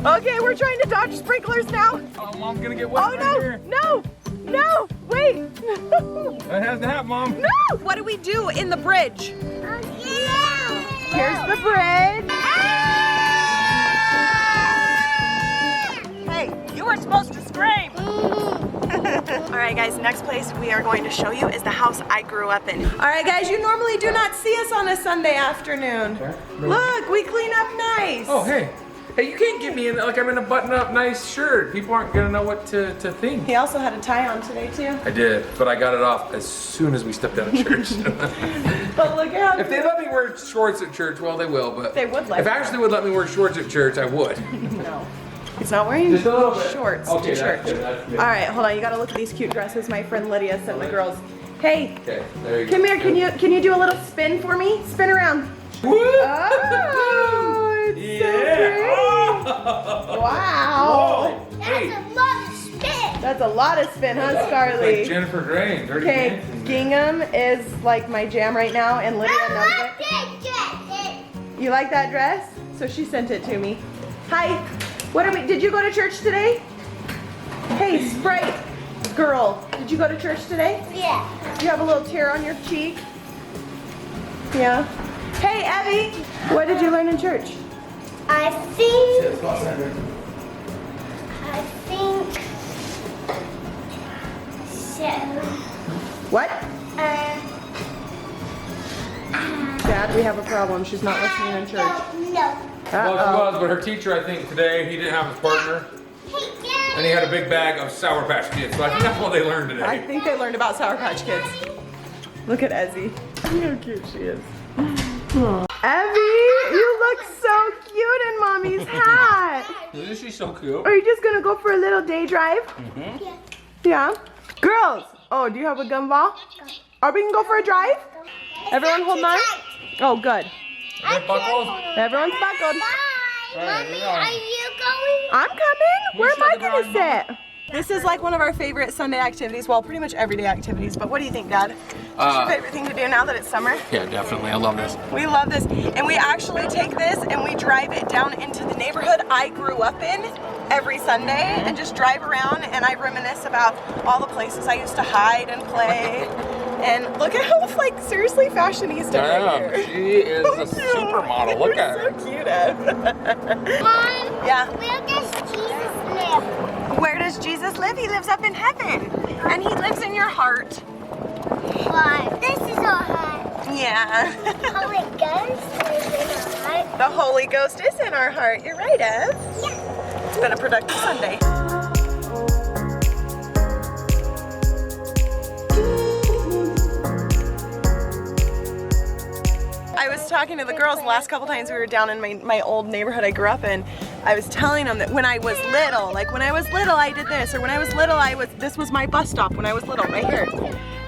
Okay, we're trying to dodge sprinklers now. Oh, Mom's gonna get wet. Oh no, here. no, wait. That has to happen, Mom. No! What do we do in the bridge? Yeah. Here's the bridge. Hey, you were supposed to scream. All right, guys, next place we are going to show you is the house I grew up in. All right, guys, you normally do not see us on a Sunday afternoon. Okay. Look, we clean up nice. Oh, hey. Hey, you can't get me in like I'm in a button-up nice shirt. People aren't gonna know what to think. He also had a tie on today, too. I did, but I got it off as soon as we stepped out of church. But look out. If they let me wear shorts at church, well, they will, but They would let if you. Ashley would let me wear shorts at church, I would. No. He's not wearing Just a little bit. shorts Okay, to that's church. good, that's good. All right, hold on. You gotta look at these cute dresses my friend Lydia sent the girls. Hey, Okay, there you go. come here. Can you do a little spin for me? Spin around. Woo! Oh, it's so pretty. Wow. Whoa! That's Hey, a lot of spit. That's a lot of spin, huh, like Scarly? Jennifer Grey, Dirty Okay, Dancing. gingham is like my jam right now, and Lydia knows it. You like that dress? So she sent it to me. Hi. What are we? Did you go to church today? Hey, Sprite girl, did you go to church today? Yeah. You have a little tear on your cheek? Yeah. Hey, Evie, what did you learn in church? I think so. What? Uh, Dad, we have a problem. She's not listening in church. No. Well, she Uh-oh. was, but her teacher, I think, today, he didn't have his partner, and he had a big bag of Sour Patch Kids, so I think that's what they learned I today. think they learned about Sour Patch Kids. Look at Ezzy. Look how cute she is. Evie, you look so cute in Mommy's hat. Isn't she so cute? Are you just gonna go for a little day drive? Yeah. Yeah. Girls, oh, do you have a gumball? Are we gonna go for a drive? Everyone hold on. Oh, good. Red buckles? Everyone's buckled. Bye. Mommy, yeah. are you going? I'm coming. Where am I should gonna ride, sit? This is like one of our favorite Sunday activities. Well, pretty much everyday activities. But what do you think, Dad? What's your favorite thing to do now that it's summer? Yeah, definitely. I love this. We love this. And we actually take this and we drive it down into the neighborhood I grew up in every Sunday and just drive around and I reminisce about all the places I used to hide and play. And look at how, like, seriously fashionista right here. She is a supermodel. Look at her. So cute, Ed. Mom, Yeah. where does Jesus live? Where does Jesus live? He lives up in heaven. And he lives in your heart. Why? This is our heart. Yeah. Holy Ghost lives in our heart. The Holy Ghost is in our heart. You're right, Ev. Yeah. It's been a productive Sunday. I was talking to the girls the last couple times we were down in my old neighborhood I grew up in. I was telling them that when I was little, like when I was little I did this, or when I was little this was my bus stop when I was little, right here.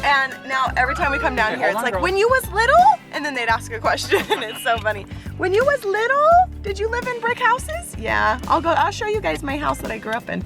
And now every time we come down here, it's hold on, like, girl. when you was little? And then they'd ask a question, it's so funny. When you was little, did you live in brick houses? Yeah, I'll show you guys my house that I grew up in.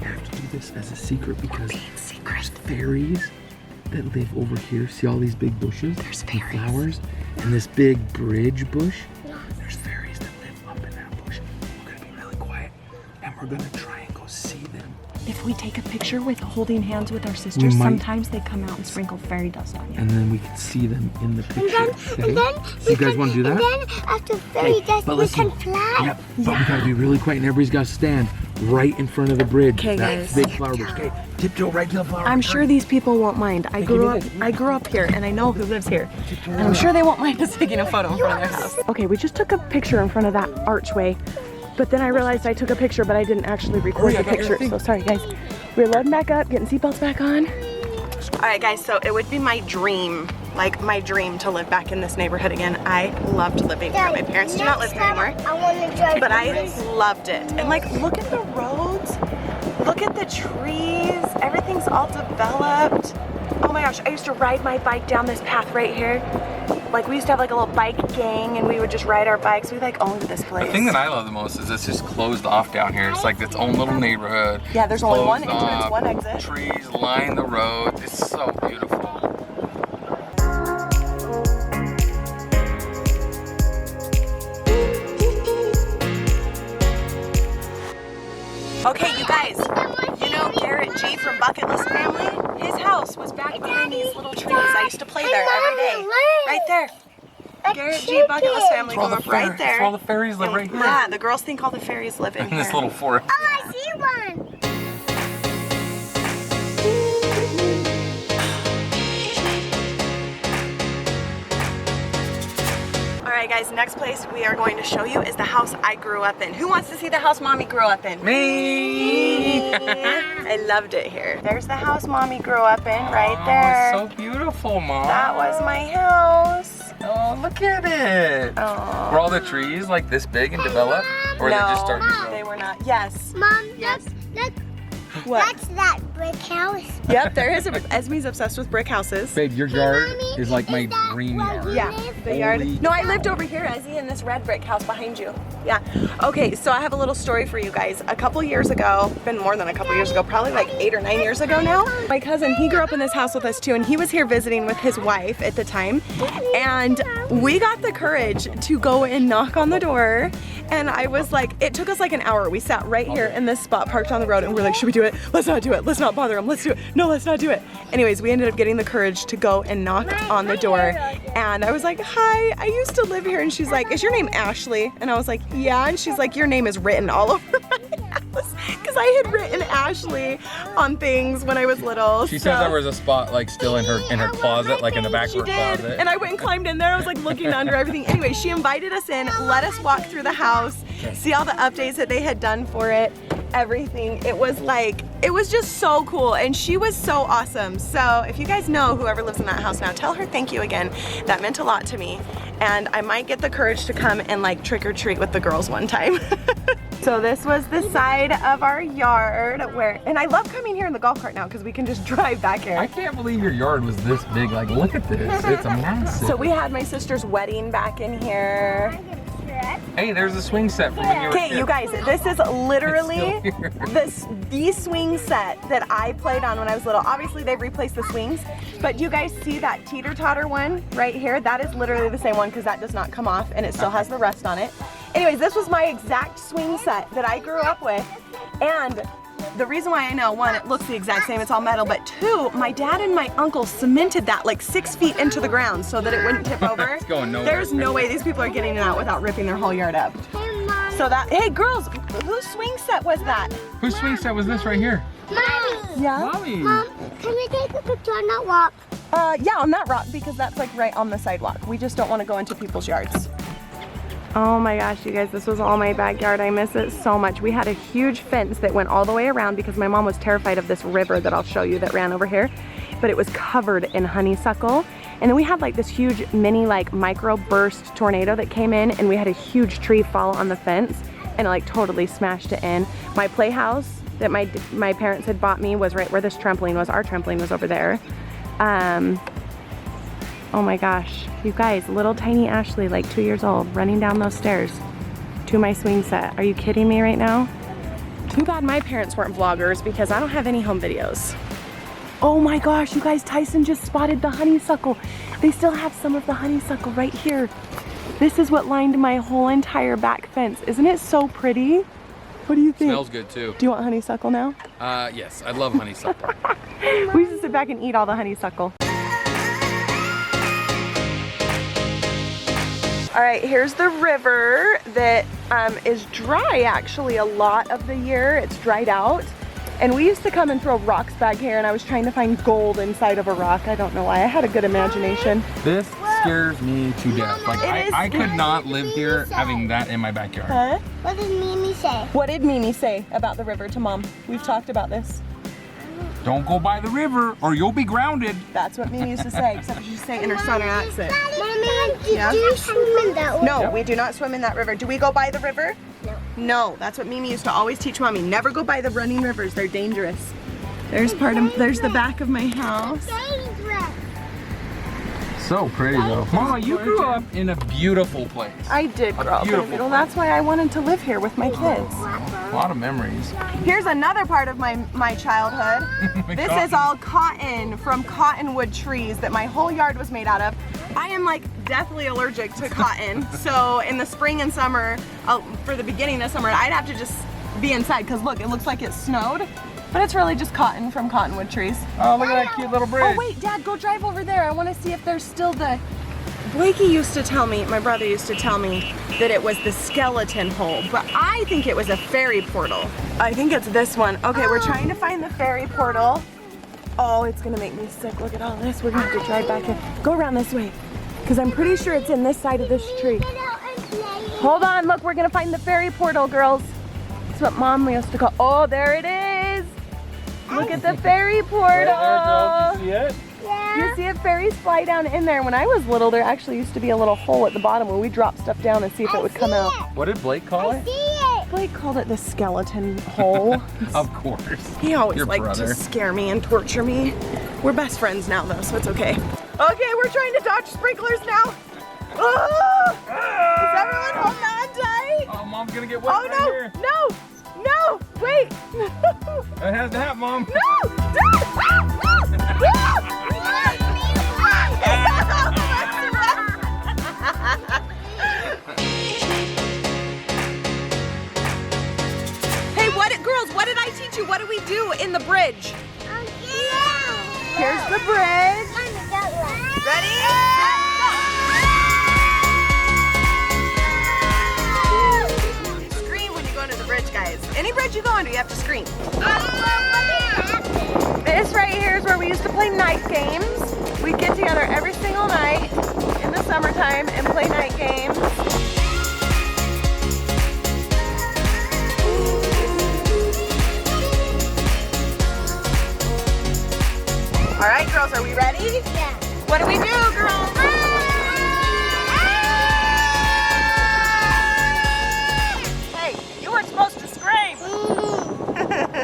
You have to do this as a secret because there's fairies that live over here. See all these big bushes? There's and fairies. flowers and this big bridge bush. There's fairies that live up in that bush. We're gonna be really quiet and we're gonna try and go see them. If we take a picture with holding hands with our sisters, We might- sometimes they come out and sprinkle fairy dust on you. And then we can see them in the picture. And then So you guys want to do that? And then after fairy dust, but we listen. can fly. Yep, but we gotta be really quiet and everybody's gotta stand right in front of the bridge. Okay, that guys. big flower bush. Okay, tiptoe right to the flower I'm bush. sure these people won't mind. I grew up here and I know who lives here. And I'm sure they won't mind us taking a photo in front of their house. Okay, we just took a picture in front of that archway, but then I realized I took a picture, but I didn't actually record the picture. So sorry, guys. We're loading back up, getting seatbelts back on. All right, guys, so it would be my dream, like my dream to live back in this neighborhood again. I loved living here. My parents do not live here anymore, I want to drive. but I loved it. And like, look at the roads, look at the trees, everything's all developed. Oh my gosh, I used to ride my bike down this path right here. Like, we used to have like a little bike gang and we would just ride our bikes. We like owned this place. The thing that I love the most is it's just closed off down here. It's like its own little neighborhood. Yeah, there's only one Closed entrance, off, one exit. Trees line the road. It's so beautiful. Okay, you guys, you know Garrett G from Bucket List Family? His house was back behind these little trees. I used to play there every day. Right there. Garrett G Bucket List Family grew up right there. All the fairies live right here. Yeah, the girls think all the fairies live in In this here. little forest. Oh, I see one. Alright guys, next place we are going to show you is the house I grew up in. Who wants to see the house Mommy grew up in? Me! I loved it here. There's the house Mommy grew up in, right there. Oh, so beautiful, Mom. That was my house. Oh, look at it. Oh. Were all the trees like this big and developed? Or No, they just started to grow? they were not. Yes. Mom, Yes. look. What? That's that brick house. Yep, there is. Esme's obsessed with brick houses. Babe, your yard Mommy, is like my that dream where yard. you Yeah, live? the yard. Holy No, I lived over here, Ezzy, in this red brick house behind you. Yeah. Okay, so I have a little story for you guys. A couple years ago, been more than a couple years ago, probably like 8 or 9 years ago now. My cousin, he grew up in this house with us too, and he was here visiting with his wife at the time. And we got the courage to go and knock on the door. And I was like, it took us like an hour. We sat right here in this spot parked on the road and we're like, should we do it? Let's not do it. Let's not bother him. Let's do it. No, let's not do it. Anyways, we ended up getting the courage to go and knock on the door. And I was like, hi, I used to live here. And she's like, is your name Ashley? And I was like, yeah. And she's like, your name is written all over my house. Because I had written Ashley on things when I was little. She said there was a spot like still in her closet, like in the back of She her did, closet. and I went and climbed in there. I was like looking under everything. Anyway, she invited us in, let us walk through the house, see all the updates that they had done for it, everything. It was like, it was just so cool, and she was so awesome. So if you guys know whoever lives in that house now, tell her thank you again. That meant a lot to me, and I might get the courage to come and like trick or treat with the girls one time. So this was the side of our yard where, and I love coming here in the golf cart now because we can just drive back here. I can't believe your yard was this big. Like, look at this. It's a massive. So we had my sister's wedding back in here. Hey, there's a swing set from when you were a Okay, kid. you guys, this is literally It's still the swing set that I played on when I was little. Obviously, they've replaced the swings, but do you guys see that teeter-totter one right here? That is literally the same one because that does not come off and it still has the rust on it. Anyways, this was my exact swing set that I grew up with, and the reason why I know, one, it looks the exact same, it's all metal, but two, my dad and my uncle cemented that like 6 feet into the ground so that it wouldn't tip over. It's going nowhere. There's no way these people are getting it out without ripping their whole yard up. Hey, Mom. So that, hey girls, whose swing set was that? Whose swing set was this right here? Mommy. Yeah? Mommy. Mom, can we take a picture on that walk? Yeah, on that rock, because that's like right on the sidewalk. We just don't want to go into people's yards. Oh my gosh, you guys, this was all my backyard. I miss it so much. We had a huge fence that went all the way around because my mom was terrified of this river that I'll show you that ran over here. But it was covered in honeysuckle. And then we had like this huge mini like micro burst tornado that came in, and we had a huge tree fall on the fence and it like totally smashed it in. My playhouse that my parents had bought me was right where this trampoline was. Our trampoline was over there. Oh my gosh, you guys, little tiny Ashley, like 2 years old, running down those stairs to my swing set. Are you kidding me right now? Too bad my parents weren't vloggers because I don't have any home videos. Oh my gosh, you guys, Tyson just spotted the honeysuckle. They still have some of the honeysuckle right here. This is what lined my whole entire back fence. Isn't it so pretty? What do you think? Smells good too. Do you want honeysuckle now? Yes, I love honeysuckle. We used to sit back and eat all the honeysuckle. All right, here's the river that is dry actually a lot of the year. It's dried out. And we used to come and throw rocks back here, and I was trying to find gold inside of a rock. I don't know why. I had a good imagination. This scares me to death. Like, It is I could not live here having that in my backyard. Huh? What did Mimi say? What did Mimi say about the river to Mom? We've talked about this. Don't go by the river or you'll be grounded. That's what Mimi used to say, except she used to say in her southern accent. Mommy, did Yeah? you swim in that one? No, we do not swim in that river. Do we go by the river? No. No, that's what Mimi used to always teach Mommy. Never go by the running rivers. They're dangerous. There's there's the back of my house. Dangerous. So pretty though. Mama, you grew up in a beautiful place. I did grow up in beautiful the middle. That's why I wanted to live here with my kids. A lot of memories. Here's another part of my childhood. This is all cotton from cottonwood trees that my whole yard was made out of. I am like deathly allergic to cotton. So in the spring and summer, for the beginning of summer, I'd have to just be inside because look, it looks like it snowed, but it's really just cotton from cottonwood trees. Oh, look at that cute little bridge. Oh wait, Dad, go drive over there. I want to see if there's still the... Blakey used to tell me, my brother used to tell me that it was the skeleton hole, but I think it was a ferry portal. I think it's this one. Okay, we're trying to find the ferry portal. Oh, it's gonna make me sick. Look at all this. We're gonna have to drive back in. Go around this way, because I'm pretty sure it's in this side of this tree. Hold on, look, we're gonna find the ferry portal, girls. That's what Mom used to call. Oh, there it is. Look at the ferry portal. Right there, girls. You see it? You see if ferries fly down in there. When I was little, there actually used to be a little hole at the bottom where we dropped stuff down and see if it would come out. What did Blake call it? Blake called it the skeleton hole. Of course. He always Your liked brother. to scare me and torture me. We're best friends now though, so it's okay. Okay, we're trying to dodge sprinklers now. Oh! Is everyone holding on tight? Oh, Mom's gonna get wet Oh right here. no, no, no, wait. That has to happen, Mom. No! Hey, girls, what did I teach you? What do we do in the bridge? Here's the bridge. Ready? Scream when you go under the bridge, guys. Any bridge you go under, you have to scream. This right here is where we used to play night games. We'd get together every single night in the summertime and play night games. All right, girls, are we ready? Yeah. What do we do, girls? Hey, you weren't supposed to scream.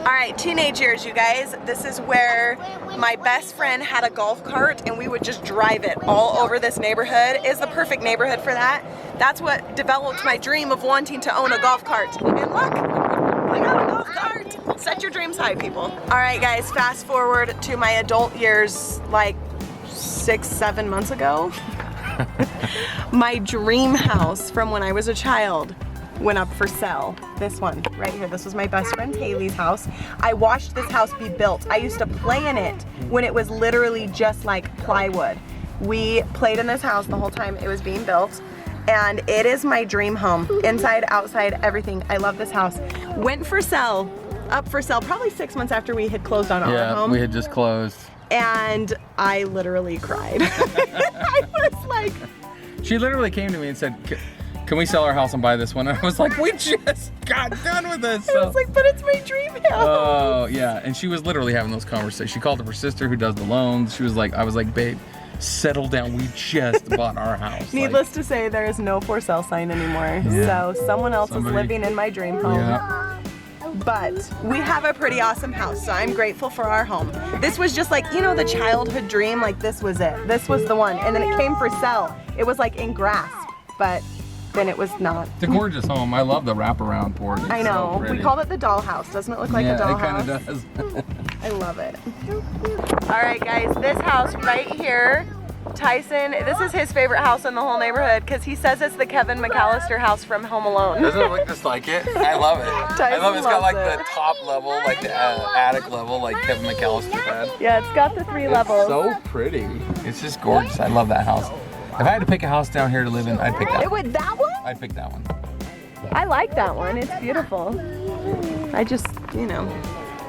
All right, teenage years, you guys. This is where my best friend had a golf cart and we would just drive it all over this neighborhood. It's the perfect neighborhood for that. That's what developed my dream of wanting to own a golf cart. And look, I got a golf cart. Set your dreams high, people. All right, guys, fast forward to my adult years, like 6-7 months ago. My dream house from when I was a child went up for sale. This one right here. This was my best friend Haley's house. I watched this house be built. I used to play in it when it was literally just like plywood. We played in this house the whole time it was being built, and it is my dream home. Inside, outside, everything. I love this house. Went for sale, up for sale, probably 6 months after we had closed on our home. Yeah, we had just closed. And I literally cried. I was like... She literally came to me and said, can we sell our house and buy this one? And I was like, we just got done with this. I was like, but it's my dream house. Oh, yeah. And she was literally having those conversations. She called up her sister who does the loans. She was like, I was like, babe, settle down. We just bought our house. Needless to say, there is no for sale sign anymore. Yeah. So someone else is living in my dream home. Yeah. But we have a pretty awesome house, so I'm grateful for our home. This was just like, you know, the childhood dream, like this was it. This was the one. And then it came for sale. It was like in grasp, but then it was not. It's a gorgeous home. I love the wraparound porch. It's I know. So pretty. We called it the dollhouse. Doesn't it look like a Yeah, dollhouse? it kind of does. I love it. All right, guys, this house right here, Tyson, this is his favorite house in the whole neighborhood because he says it's the Kevin McAllister house from Home Alone. Doesn't it look just like it? I love it. I love it. It's got like the top level, like the attic level, like Kevin McAllister had. Yeah, it's got the 3 levels. So pretty. It's just gorgeous. I love that house. If I had to pick a house down here to live in, I'd pick that It one. would that one? I'd pick that one. I like that one. It's beautiful. I just, you know,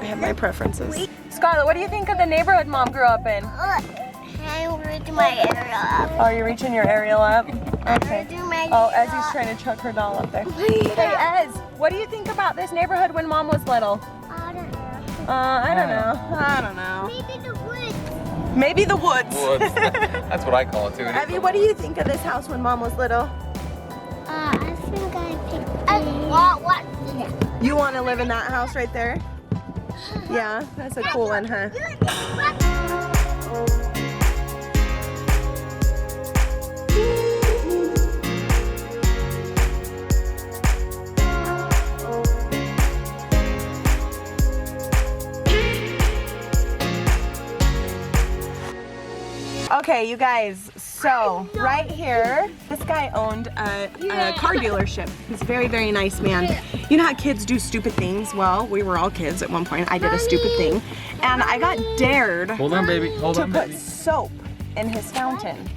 I have my preferences. Scarlett, what do you think of the neighborhood Mom grew up in? I'm reaching my area up. Oh, you're reaching your aerial up? Okay. My Oh, Ezzy's trying to chuck her doll up there. Hey, Ez, what do you think about this neighborhood when Mom was little? I don't know. I don't know. I don't know. Maybe the woods. Maybe the woods. Woods. That's what I call it too. Abby, what do you think of this house when Mom was little? I think I picked what? You want to live in that house right there? Yeah, that's a cool one, huh? Okay, you guys, So right here, this guy owned a car dealership. He's a very, very nice man. You know how kids do stupid things? Well, we were all kids at one point. I did a stupid thing. And I got dared Hold on, baby. Hold to on, put baby. soap in his fountain.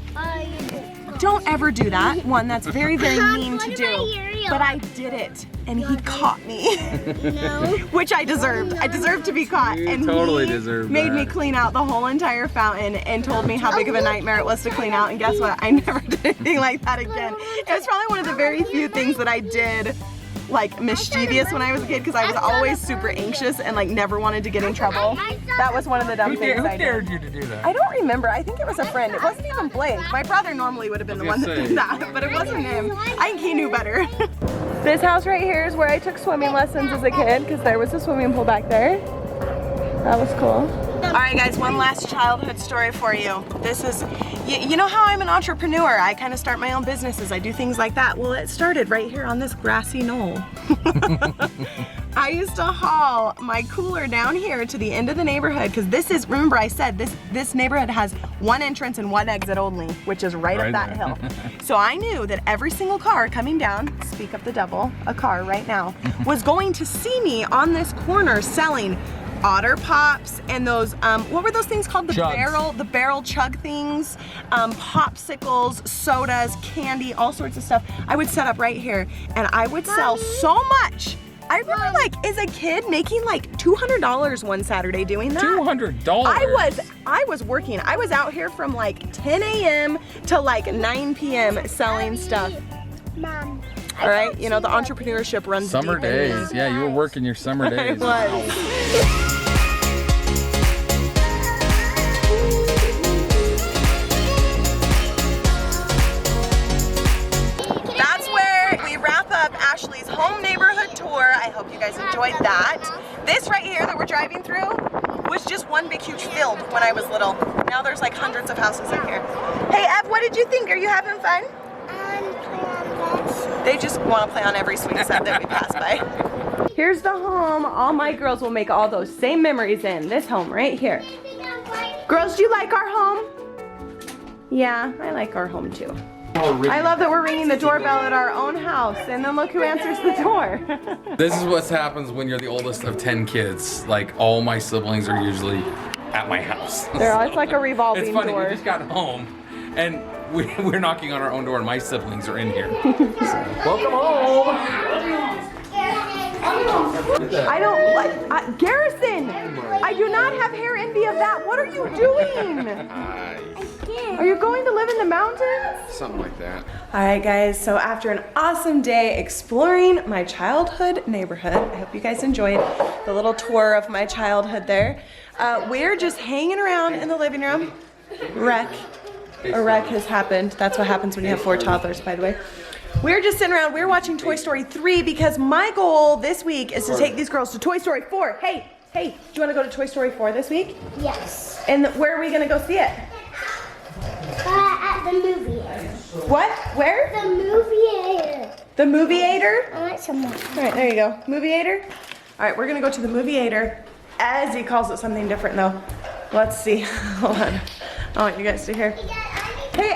Don't ever do that. One, that's very, very mean to do. But I did it, and he caught me. Which I deserved. I deserved to be caught. You And totally he deserved made that. me clean out the whole entire fountain and told me how big of a nightmare it was to clean out. And guess what? I never did anything like that again. It was probably one of the very few things that I did like mischievous when I was a kid, because I was always super anxious and like never wanted to get in trouble. That was one of the dumb things Who I dared did. you to do that? I don't remember. I think it was a friend. It wasn't even Blake. My brother normally would have been the one that did that, but it wasn't him. I think he knew better. This house right here is where I took swimming lessons as a kid, because there was a swimming pool back there. That was cool. All right, guys, one last childhood story for you. This is, you know how I'm an entrepreneur. I kind of start my own businesses. I do things like that. Well, it started right here on this grassy knoll. I used to haul my cooler down here to the end of the neighborhood, because this is, remember I said, this neighborhood has one entrance and one exit only, which is right up that hill. So I knew that every single car coming down, speak of the devil, a car right now, was going to see me on this corner selling Otter Pops and those, what were those things called? The barrel chug things, popsicles, sodas, candy, all sorts of stuff. I would set up right here and I would sell so much. I remember like as a kid making like $200 one Saturday doing that. $200? I was working. I was out here from like 10 a.m. to like 9 p.m. selling stuff. Mom. All right, you know, the entrepreneurship runs Summer deep in me. days. Yeah, you were working your summer days. I was. That's where we wrap up Ashley's home neighborhood tour. I hope you guys enjoyed that. This right here that we're driving through was just one big huge field when I was little. Now there's like hundreds of houses in here. Hey Ev, what did you think? Are you having fun? They just want to play on every swing set that we pass by. Here's the home all my girls will make all those same memories in. This home right here. Girls, do you like our home? Yeah, I like our home too. I love that we're ringing the doorbell at our own house, and then look who answers the door. This is what happens when you're the oldest of 10 kids. Like, all my siblings are usually at my house. It's like a revolving It's funny, door. we just got home, and we're knocking on our own door, and my siblings are in here. Welcome home! I don't like, Garrison, I do not have hair envy of that. What are you doing? Are you going to live in the mountains? Something like that. All right, guys, so after an awesome day exploring my childhood neighborhood, I hope you guys enjoyed the little tour of my childhood there. We're just hanging around in the living room. A wreck has happened. That's what happens when you have 4 toddlers, by the way. We're just sitting around, we're watching Toy Story 3 because my goal this week is to take these girls to Toy Story 4. Hey, do you want to go to Toy Story 4 this week? Yes. And where are we going to go see it? At the movie. What? Where? The movie. The Movieator? I want some more. All right, there you go. Movieator? All right, we're going to go to the Movieator. As he calls it something different, though. Let's see. Hold on. I want you guys to hear. Hey,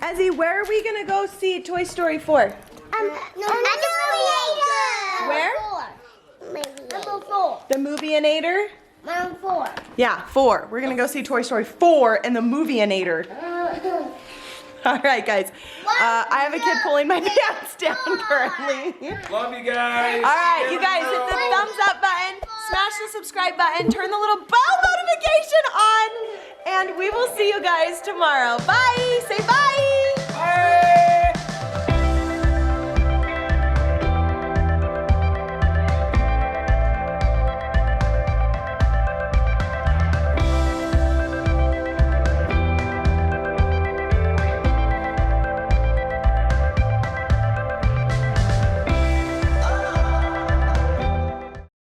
Ezzy, where are we gonna go see Toy Story 4? No, at the movie. Where? Number 4. The Movieinator? Number 4. Yeah, 4. We're gonna go see Toy Story 4 in the Movieinator. All right, guys. I have a kid pulling my pants down currently. Love you guys. All right, you guys, hit the thumbs up button, smash the subscribe button, turn the little bell notification on, and we will see you guys tomorrow. Bye.